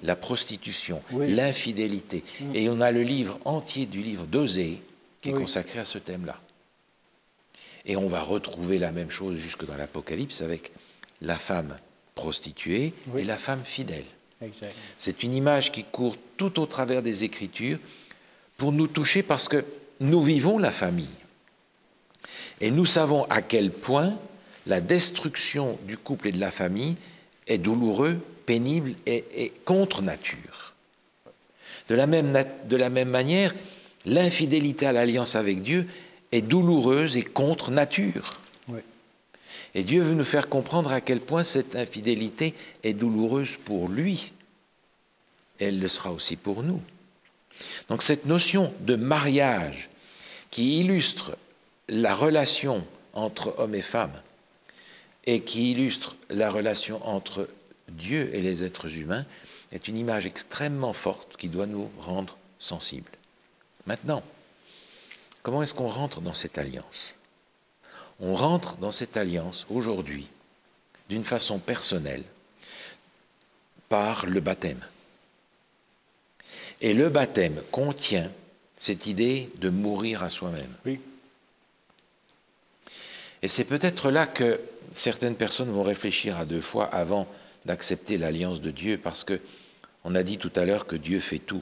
la prostitution, oui. L'infidélité. Et on a le livre entier du livre d'Osée qui est consacré à ce thème-là. Et on va retrouver la même chose jusque dans l'Apocalypse avec la femme prostituée et la femme fidèle. Exact. C'est une image qui court tout au travers des Écritures pour nous toucher parce que nous vivons la famille. Et nous savons à quel point la destruction du couple et de la famille est douloureux, pénible et contre nature. De la même manière, l'infidélité à l'alliance avec Dieu est douloureuse et contre nature. Oui. Et Dieu veut nous faire comprendre à quel point cette infidélité est douloureuse pour lui. Et elle le sera aussi pour nous. Donc cette notion de mariage qui illustre la relation entre hommes et femmes et qui illustre la relation entre Dieu et les êtres humains est une image extrêmement forte qui doit nous rendre sensibles. Maintenant, comment est-ce qu'on rentre dans cette alliance? On rentre dans cette alliance aujourd'hui d'une façon personnelle par le baptême. Et le baptême contient cette idée de mourir à soi-même. Oui. Et c'est peut-être là que certaines personnes vont réfléchir à deux fois avant d'accepter l'alliance de Dieu, parce qu'on a dit tout à l'heure que Dieu fait tout,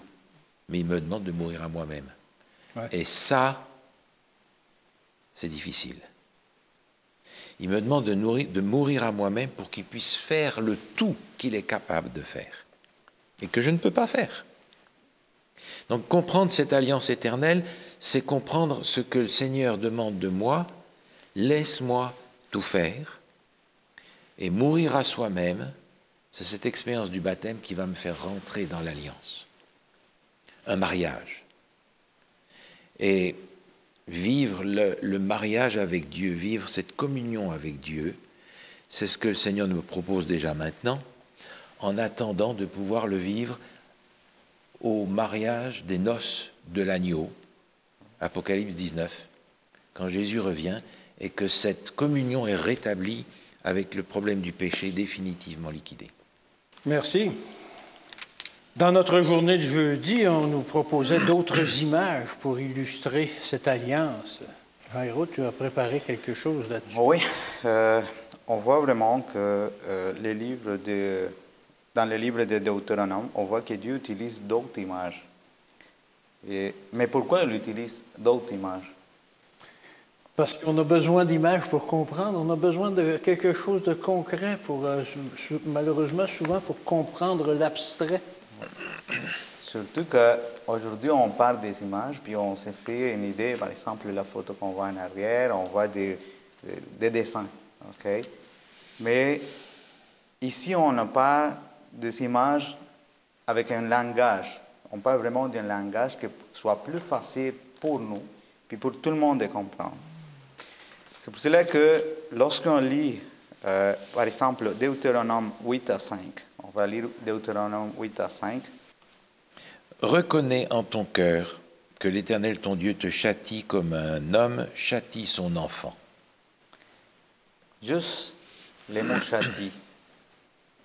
mais il me demande de mourir à moi-même. Ouais. Et ça, c'est difficile. Il me demande de mourir à moi-même pour qu'il puisse faire le tout qu'il est capable de faire, et que je ne peux pas faire. Donc comprendre cette alliance éternelle, c'est comprendre ce que le Seigneur demande de moi. Laisse-moi tout faire. Et mourir à soi-même, c'est cette expérience du baptême qui va me faire rentrer dans l'alliance. Un mariage. Et vivre le mariage avec Dieu, vivre cette communion avec Dieu, c'est ce que le Seigneur nous propose déjà maintenant, en attendant de pouvoir le vivre au mariage des noces de l'agneau, Apocalypse 19, quand Jésus revient et que cette communion est rétablie avec le problème du péché définitivement liquidé. Merci. Dans notre journée de jeudi, on nous proposait d'autres images pour illustrer cette alliance. Jairo, tu as préparé quelque chose là-dessus. Oui, on voit vraiment que dans le livre de Deutéronome, on voit que Dieu utilise d'autres images. Mais pourquoi il utilise d'autres images? Parce qu'on a besoin d'images pour comprendre, on a besoin de quelque chose de concret pour, malheureusement, souvent pour comprendre l'abstrait. Surtout qu'aujourd'hui, on parle des images, puis on se fait une idée, par exemple, la photo qu'on voit en arrière, on voit des dessins. Okay? Mais ici, on ne parle des images avec un langage. On parle vraiment d'un langage qui soit plus facile pour nous, puis pour tout le monde de comprendre. C'est pour cela que lorsqu'on lit, par exemple, Deutéronome 8 à 5, on va lire Deutéronome 8 à 5. Reconnais en ton cœur que l'Éternel ton Dieu te châtie comme un homme châtie son enfant. Juste les mots châtie.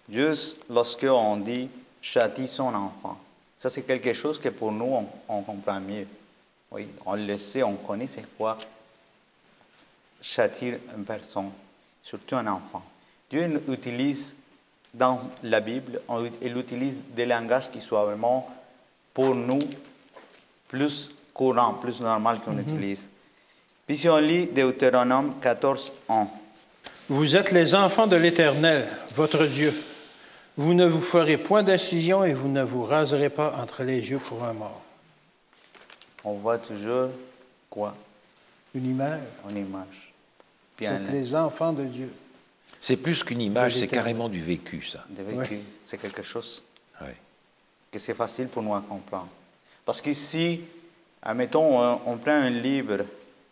Juste lorsqu'on dit châtie son enfant. Ça, c'est quelque chose que pour nous, on comprend mieux. Oui, on le sait, on connaît c'est quoi châtier une personne, surtout un enfant. Dieu utilise dans la Bible, il utilise des langages qui soient vraiment pour nous plus courant, plus normal qu'on utilise. Puis si on lit Deutéronome 14, 1. Vous êtes les enfants de l'Éternel, votre Dieu. Vous ne vous ferez point d'incision et vous ne vous raserez pas entre les yeux pour un mort. On voit toujours quoi? Une image. Une image. Vous êtes les enfants de Dieu. C'est plus qu'une image, c'est carrément du vécu, ça. Du vécu, c'est quelque chose Ouais. que c'est facile pour nous à comprendre. Parce que si, admettons, on prend un livre,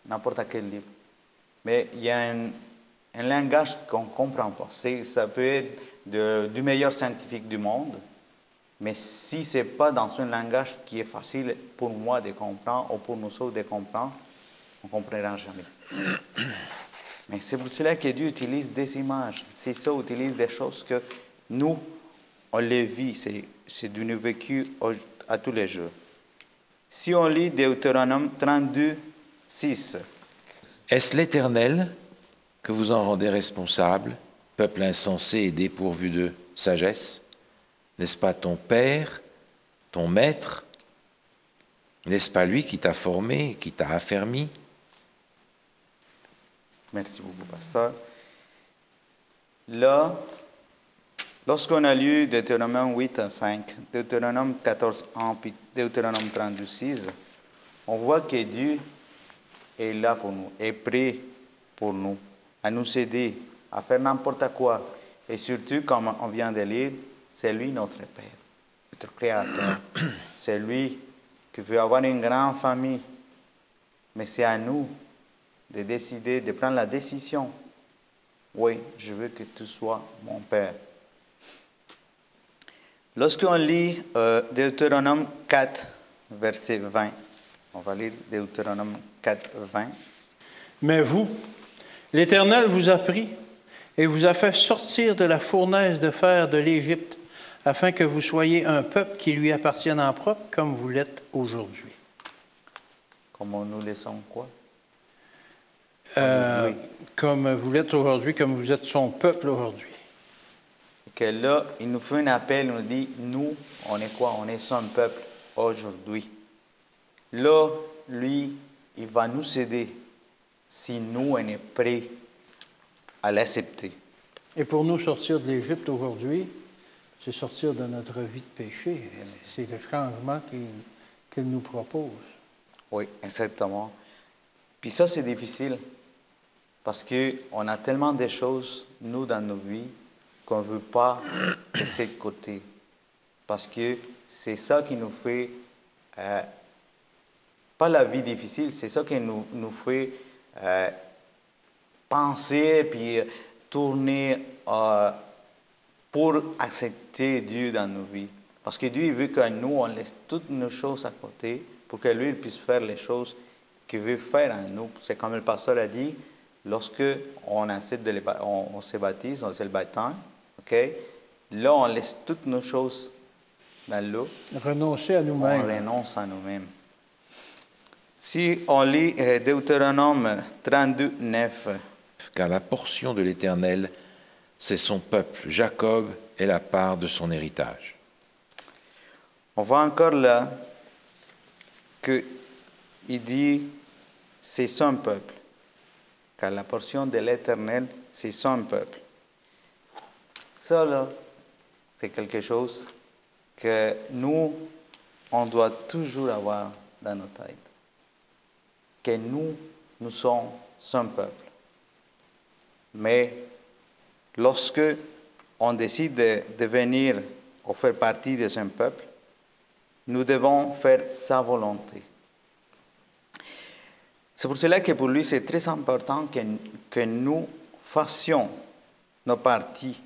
n'importe quel livre, mais il y a un langage qu'on ne comprend pas. Ça peut être du meilleur scientifique du monde, mais si ce n'est pas dans un langage qui est facile pour moi de comprendre ou pour nous autres de comprendre, on ne comprendra jamais. Mais c'est pour cela que Dieu utilise des images. C'est ça, utilise des choses que nous, on les vit. C'est du vécu à tous les jours. Si on lit Deutéronome 32, 6. Est-ce l'Éternel que vous en rendez responsable, peuple insensé et dépourvu de sagesse? N'est-ce pas ton Père, ton Maître? N'est-ce pas lui qui t'a formé, qui t'a affermi? Merci beaucoup, pasteur. Là, lorsqu'on a lu Deutéronome 8 à 5, Deutéronome 14, 1, puis Deutéronome 32, 6, on voit que Dieu est là pour nous, est prêt pour nous, à nous aider, à faire n'importe quoi. Et surtout, comme on vient de lire, c'est lui notre Père, notre Créateur. C'est lui qui veut avoir une grande famille. Mais c'est à nous de décider, de prendre la décision. Oui, je veux que tu sois mon Père. Lorsqu'on lit Deutéronome 4, verset 20, on va lire Deutéronome 4, 20. Mais vous, l'Éternel vous a pris et vous a fait sortir de la fournaise de fer de l'Égypte, afin que vous soyez un peuple qui lui appartienne en propre, comme vous l'êtes aujourd'hui. Comment nous laissons quoi? Comme vous l'êtes aujourd'hui, comme vous êtes son peuple aujourd'hui. Que là, il nous fait un appel, il nous dit, nous, on est quoi? On est son peuple aujourd'hui. Là, lui, il va nous aider si nous, on est prêts à l'accepter. Et pour nous sortir de l'Égypte aujourd'hui, c'est sortir de notre vie de péché. C'est le changement qu'il nous propose. Oui, exactement. Puis ça, c'est difficile parce qu'on a tellement de choses, nous, dans nos vies, qu'on ne veut pas laisser de côté. Parce que c'est ça qui nous fait, pas la vie difficile, c'est ça qui nous fait penser puis tourner pour accepter Dieu dans nos vies. Parce que Dieu il veut que nous, on laisse toutes nos choses à côté pour que lui il puisse faire les choses qu'il veut faire en nous. C'est comme le pasteur a dit, lorsque on se baptise, on se le baptême, okay? Là, on laisse toutes nos choses dans l'eau. Renoncer à nous-mêmes. On renonce à nous-mêmes. Si on lit Deutéronome 32, 9. Car la portion de l'Éternel, c'est son peuple. Jacob est la part de son héritage. On voit encore là qu'il dit, c'est son peuple. Car la portion de l'Éternel, c'est son peuple. Ça, là, c'est quelque chose que nous, on doit toujours avoir dans nos têtes. Que nous sommes son peuple. Mais lorsque on décide de devenir ou faire partie de son peuple, nous devons faire sa volonté. C'est pour cela que pour lui, c'est très important que nous fassions nos parties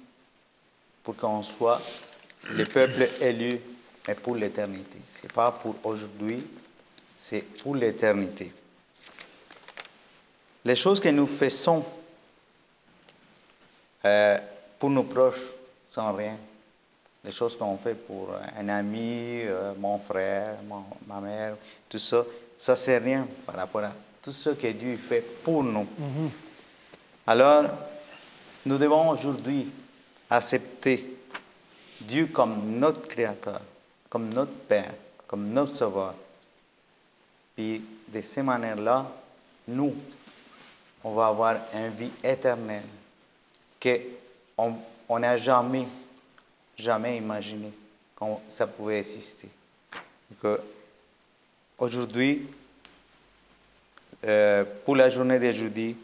pour qu'on soit le peuple élu, mais pour l'éternité. Ce n'est pas pour aujourd'hui, c'est pour l'éternité. Les choses que nous faisons pour nos proches sont rien. Les choses qu'on fait pour un ami, mon frère, ma mère, tout ça, ça c'est rien par rapport à tout ce que Dieu fait pour nous. Mm-hmm. Alors, nous devons aujourd'hui accepter Dieu comme notre Créateur, comme notre Père, comme notre Sauveur. Puis de cette manière-là, nous, on va avoir une vie éternelle qu'on n'a jamais imaginé que ça pouvait exister. Aujourd'hui, pour la journée de jeudi,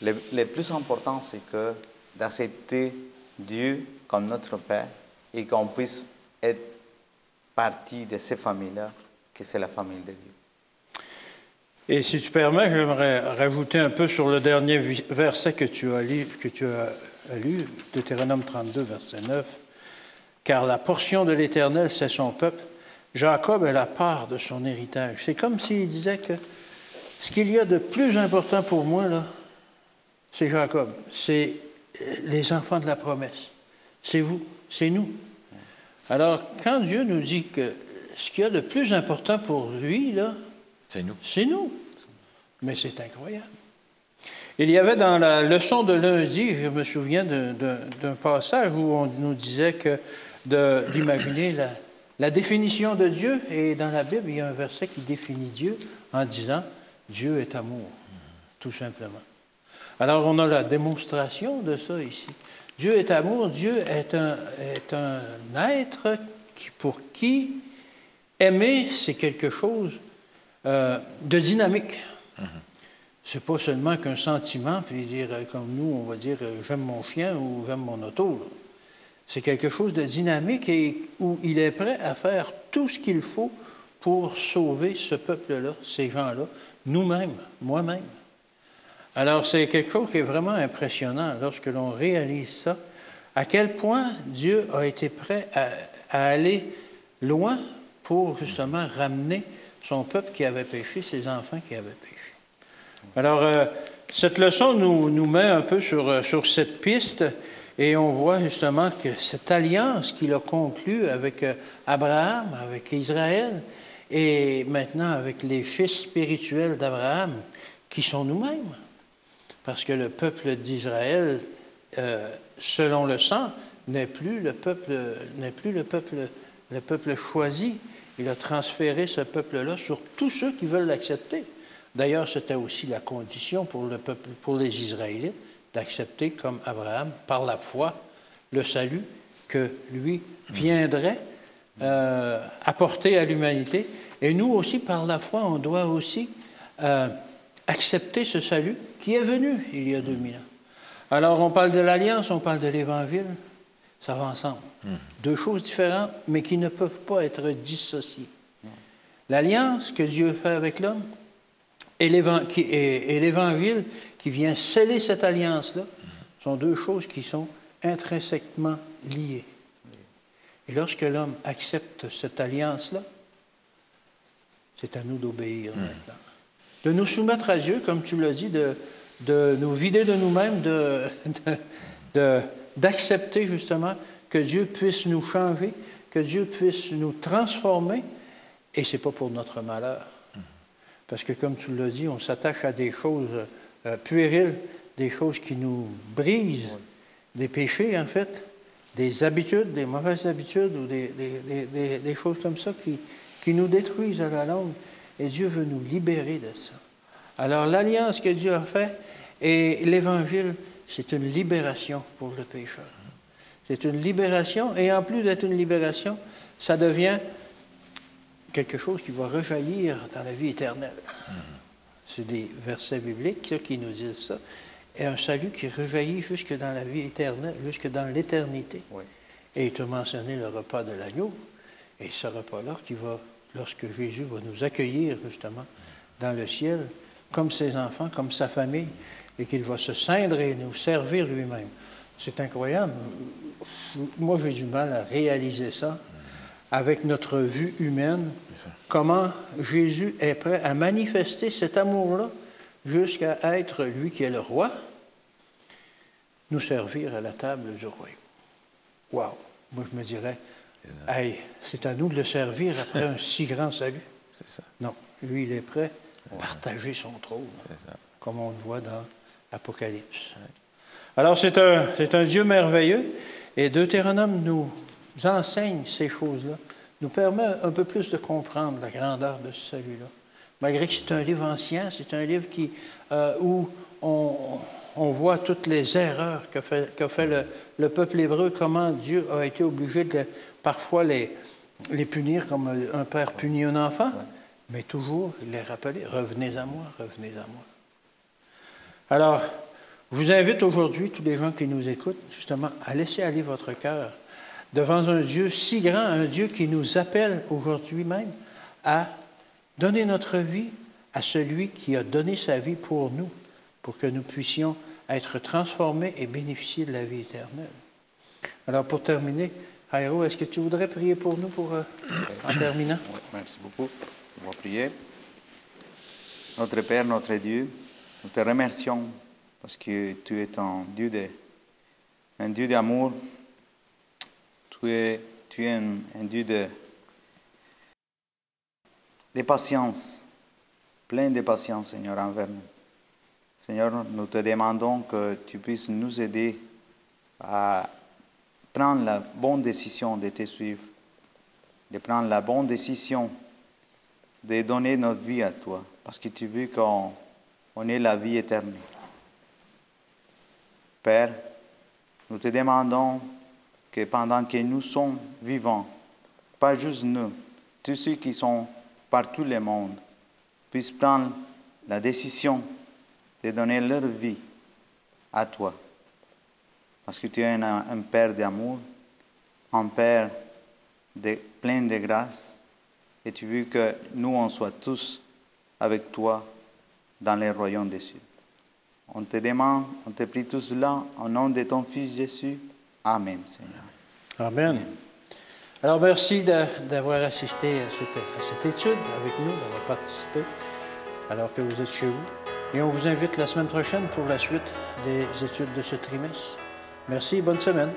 le plus important, c'est d'accepter Dieu comme notre Père et qu'on puisse être partie de cette famille-là, que c'est la famille de Dieu. Et si tu permets, j'aimerais rajouter un peu sur le dernier verset que tu as lu, Deutéronome 32, verset 9. « Car la portion de l'Éternel, c'est son peuple. Jacob est la part de son héritage. » C'est comme s'il disait que ce qu'il y a de plus important pour moi, là, c'est Jacob. C'est les enfants de la promesse. C'est vous, c'est nous. Alors, quand Dieu nous dit que ce qu'il y a de plus important pour lui, là, c'est nous. C'est nous. Mais c'est incroyable. Il y avait dans la leçon de lundi, je me souviens d'un passage où on nous disait que d'imaginer la définition de Dieu. Et dans la Bible, il y a un verset qui définit Dieu en disant « Dieu est amour », tout simplement. Alors, on a la démonstration de ça ici. Dieu est amour, Dieu est un être pour qui aimer, c'est quelque chose de dynamique. C'est pas seulement qu'un sentiment, puis dire, comme nous, on va dire j'aime mon chien ou j'aime mon auto. C'est quelque chose de dynamique et où il est prêt à faire tout ce qu'il faut pour sauver ce peuple-là, ces gens-là, nous-mêmes, moi-même. Alors, c'est quelque chose qui est vraiment impressionnant lorsque l'on réalise ça, à quel point Dieu a été prêt à aller loin pour justement ramener son peuple qui avait péché, ses enfants qui avaient péché. Alors, cette leçon nous met un peu sur cette piste et on voit justement que cette alliance qu'il a conclue avec Abraham, avec Israël et maintenant avec les fils spirituels d'Abraham, qui sont nous-mêmes. Parce que le peuple d'Israël, selon le sang, n'est plus le peuple choisi. Il a transféré ce peuple-là sur tous ceux qui veulent l'accepter. D'ailleurs, c'était aussi la condition pour le peuple, pour les Israélites, d'accepter comme Abraham, par la foi, le salut que lui viendrait apporter à l'humanité. Et nous aussi, par la foi, on doit aussi accepter ce salut qui est venu il y a 2000 ans. Alors, on parle de l'Alliance, on parle de l'Évangile, ça va ensemble. Deux choses différentes, mais qui ne peuvent pas être dissociées. L'Alliance que Dieu fait avec l'homme et l'Évangile qui vient sceller cette alliance-là sont deux choses qui sont intrinsèquement liées. Et lorsque l'homme accepte cette alliance-là, c'est à nous d'obéir maintenant. De nous soumettre à Dieu, comme tu l'as dit, de nous vider de nous-mêmes, d'accepter justement que Dieu puisse nous changer, que Dieu puisse nous transformer, et ce n'est pas pour notre malheur. Parce que, comme tu l'as dit, on s'attache à des choses puériles, des choses qui nous brisent, des péchés, en fait, des habitudes, des mauvaises habitudes, ou des choses comme ça qui nous détruisent à la longue. Et Dieu veut nous libérer de ça. Alors, l'alliance que Dieu a faite et l'Évangile, c'est une libération pour le pécheur. C'est une libération, et en plus d'être une libération, ça devient quelque chose qui va rejaillir dans la vie éternelle. C'est des versets bibliques qui nous disent ça. Et un salut qui rejaillit jusque dans la vie éternelle, jusque dans l'éternité. Oui. Et tu as mentionné le repas de l'agneau. Et ce repas-là qui va, lorsque Jésus va nous accueillir justement dans le ciel, comme ses enfants, comme sa famille, et qu'il va se ceindre et nous servir lui-même. C'est incroyable. Moi, j'ai du mal à réaliser ça avec notre vue humaine, comment Jésus est prêt à manifester cet amour-là jusqu'à être, lui qui est le roi, nous servir à la table du royaume. Wow! Moi, je me dirais, hey, c'est à nous de le servir après un si grand salut. C'est ça. Non, lui, il est prêt à partager son trône, comme on le voit dans l'Apocalypse. Alors, c'est un Dieu merveilleux, et Deutéronome nous enseigne ces choses-là, nous permet un peu plus de comprendre la grandeur de ce salut-là, malgré que c'est un livre ancien, c'est un livre où on voit toutes les erreurs qu'a fait le peuple hébreu, comment Dieu a été obligé de parfois les punir comme un père punit un enfant, mais toujours les rappeler, revenez à moi, revenez à moi. Alors, je vous invite aujourd'hui, tous les gens qui nous écoutent, justement, à laisser aller votre cœur devant un Dieu si grand, un Dieu qui nous appelle aujourd'hui même à donner notre vie à celui qui a donné sa vie pour nous, pour que nous puissions être transformés et bénéficier de la vie éternelle. Alors, pour terminer, Jairo, est-ce que tu voudrais prier pour nous en terminant? Oui, merci beaucoup. On va prier. Notre Père, notre Dieu, nous te remercions parce que tu es un Dieu d'amour. Tu es un Dieu de patience, plein de patience, Seigneur, envers nous. Seigneur, nous te demandons que tu puisses nous aider à prendre la bonne décision de te suivre, de prendre la bonne décision de donner notre vie à toi, parce que tu veux qu'on ait la vie éternelle. Père, nous te demandons que pendant que nous sommes vivants, pas juste nous, tous ceux qui sont partout le monde, puissent prendre la décision de donner leur vie à toi. Parce que tu es un Père d'amour, un Père plein de grâce, et tu veux que nous, on soit tous avec toi dans les royaumes des cieux. On te demande, on te prie tout cela au nom de ton Fils Jésus. Amen, Seigneur. Amen. Alors, merci d'avoir assisté à cette étude avec nous, d'avoir participé alors que vous êtes chez vous. Et on vous invite la semaine prochaine pour la suite des études de ce trimestre. Merci et bonne semaine.